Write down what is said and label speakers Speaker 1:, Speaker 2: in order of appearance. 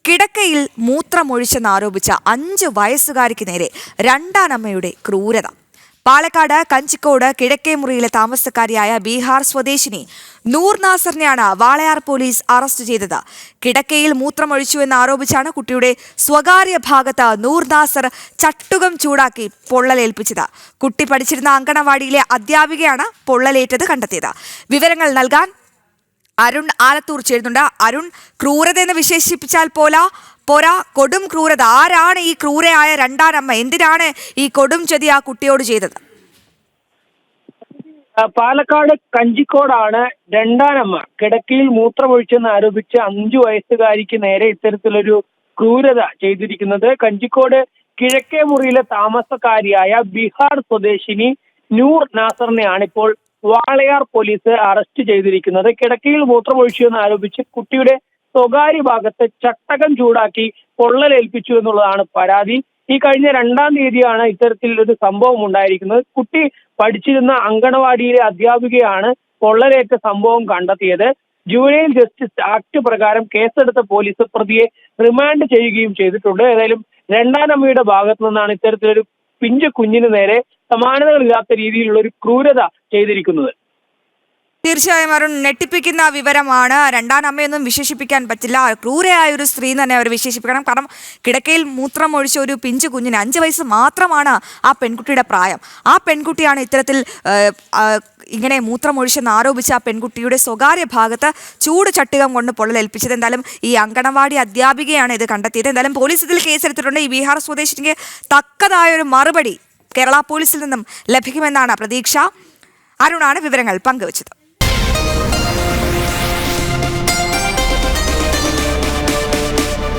Speaker 1: കിടക്കയിൽ മൂത്രമൊഴിച്ചെന്നാരോപിച്ച 5 വയസ്സുകാരിക്ക് നേരെ രണ്ടാനമ്മയുടെ ക്രൂരത. പാലക്കാട് കഞ്ചിക്കോട് കിഴക്കേമുറിയിലെ താമസക്കാരിയായ ബീഹാർ സ്വദേശിനി നൂർ നാസറിനെയാണ് വാളയാർ പോലീസ് അറസ്റ്റ് ചെയ്തത്. കിടക്കയിൽ മൂത്രമൊഴിച്ചുവെന്ന് ആരോപിച്ചാണ് കുട്ടിയുടെ സ്വകാര്യ ഭാഗത്ത് നൂർ നാസർ ചട്ടുകം ചൂടാക്കി പൊള്ളലേൽപ്പിച്ചത്. കുട്ടി പഠിച്ചിരുന്ന അങ്കണവാടിയിലെ അധ്യാപികയാണ് പൊള്ളലേറ്റത് കണ്ടെത്തിയത്. വിവരങ്ങൾ നൽകാൻ അരുൺ ആലത്തൂർ ചേരുന്നുണ്ട്. അരുൺ, ക്രൂരത എന്ന് വിശേഷിപ്പിച്ചാൽ പോരാ, കൊടും ക്രൂരത. ആരാണ് ഈ ക്രൂരയായ രണ്ടാനമ്മ? എന്തിനാണ് ഈ കൊടും ചതി ആ കുട്ടിയോട് ചെയ്തത്?
Speaker 2: പാലക്കാട് കഞ്ചിക്കോടാണ് രണ്ടാനമ്മ കിടക്കയിൽ മൂത്രമൊഴിച്ചെന്ന് ആരോപിച്ച് 5 വയസ്സുകാരിക്ക് നേരെ ഇത്തരത്തിലൊരു ക്രൂരത ചെയ്തിരിക്കുന്നത്. കഞ്ചിക്കോട് കിഴക്കേ മുറിയിലെ താമസക്കാരിയായ ബീഹാർ സ്വദേശിനി നൂർ നാസറിനെയാണ് ഇപ്പോൾ വാളയാർ പോലീസ് അറസ്റ്റ് ചെയ്തിരിക്കുന്നത്. കിടക്കയിൽ മൂത്രമൊഴിച്ചു എന്ന് ആരോപിച്ച് കുട്ടിയുടെ സ്വകാര്യ ഭാഗത്ത് ചട്ടകം ചൂടാക്കി പൊള്ളലേൽപ്പിച്ചു എന്നുള്ളതാണ് പരാതി. ഈ കഴിഞ്ഞ 2-ാം തീയതിയാണ് ഇത്തരത്തിലൊരു സംഭവം ഉണ്ടായിരിക്കുന്നത്. കുട്ടി പഠിച്ചിരുന്ന അങ്കണവാടിയിലെ അധ്യാപികയാണ് പൊള്ളലേറ്റ സംഭവം കണ്ടെത്തിയത്. ജുവനൈൽ ജസ്റ്റിസ് ആക്ട് പ്രകാരം കേസെടുത്ത പോലീസ് പ്രതിയെ റിമാൻഡ് ചെയ്യുകയും ചെയ്തിട്ടുണ്ട്. ഏതായാലും രണ്ടാനമ്മയുടെ ഭാഗത്തു നിന്നാണ് ഇത്തരത്തിലൊരു പിഞ്ചു കുഞ്ഞിന് നേരെ സമാനതകളില്ലാത്ത രീതിയിലുള്ള ഒരു ക്രൂരത ചെയ്തിരിക്കുന്നത്.
Speaker 1: തീർച്ചയായും അരുൺ, ഞെട്ടിപ്പിക്കുന്ന വിവരമാണ്. രണ്ടാനമ്മയൊന്നും വിശേഷിപ്പിക്കാൻ പറ്റില്ല, ക്രൂരയായ ഒരു സ്ത്രീ തന്നെ അവർ വിശേഷിപ്പിക്കണം. കാരണം കിടക്കയിൽ മൂത്രമൊഴിച്ച ഒരു പിഞ്ചു കുഞ്ഞിന് 5 വയസ്സ് മാത്രമാണ് ആ പെൺകുട്ടിയുടെ പ്രായം. ആ പെൺകുട്ടിയാണ് ഇത്തരത്തിൽ ഇങ്ങനെ മൂത്രമൊഴിച്ചെന്ന് ആരോപിച്ച് ആ പെൺകുട്ടിയുടെ സ്വകാര്യ ഭാഗത്ത് ചൂട് ചട്ടുകം കൊണ്ട് പൊള്ളലേൽപ്പിച്ചത്. എന്തായാലും ഈ അങ്കണവാടി അധ്യാപികയാണ് ഇത് കണ്ടെത്തിയത്. എന്തായാലും പോലീസ് ഇതിൽ കേസെടുത്തിട്ടുണ്ട്. ഈ ബീഹാർ സ്വദേശിക്ക് തക്കതായൊരു മറുപടി കേരള പോലീസിൽ നിന്നും ലഭിക്കുമെന്നാണ് പ്രതീക്ഷ. അരുണാണ് വിവരങ്ങൾ പങ്കുവച്ചത്.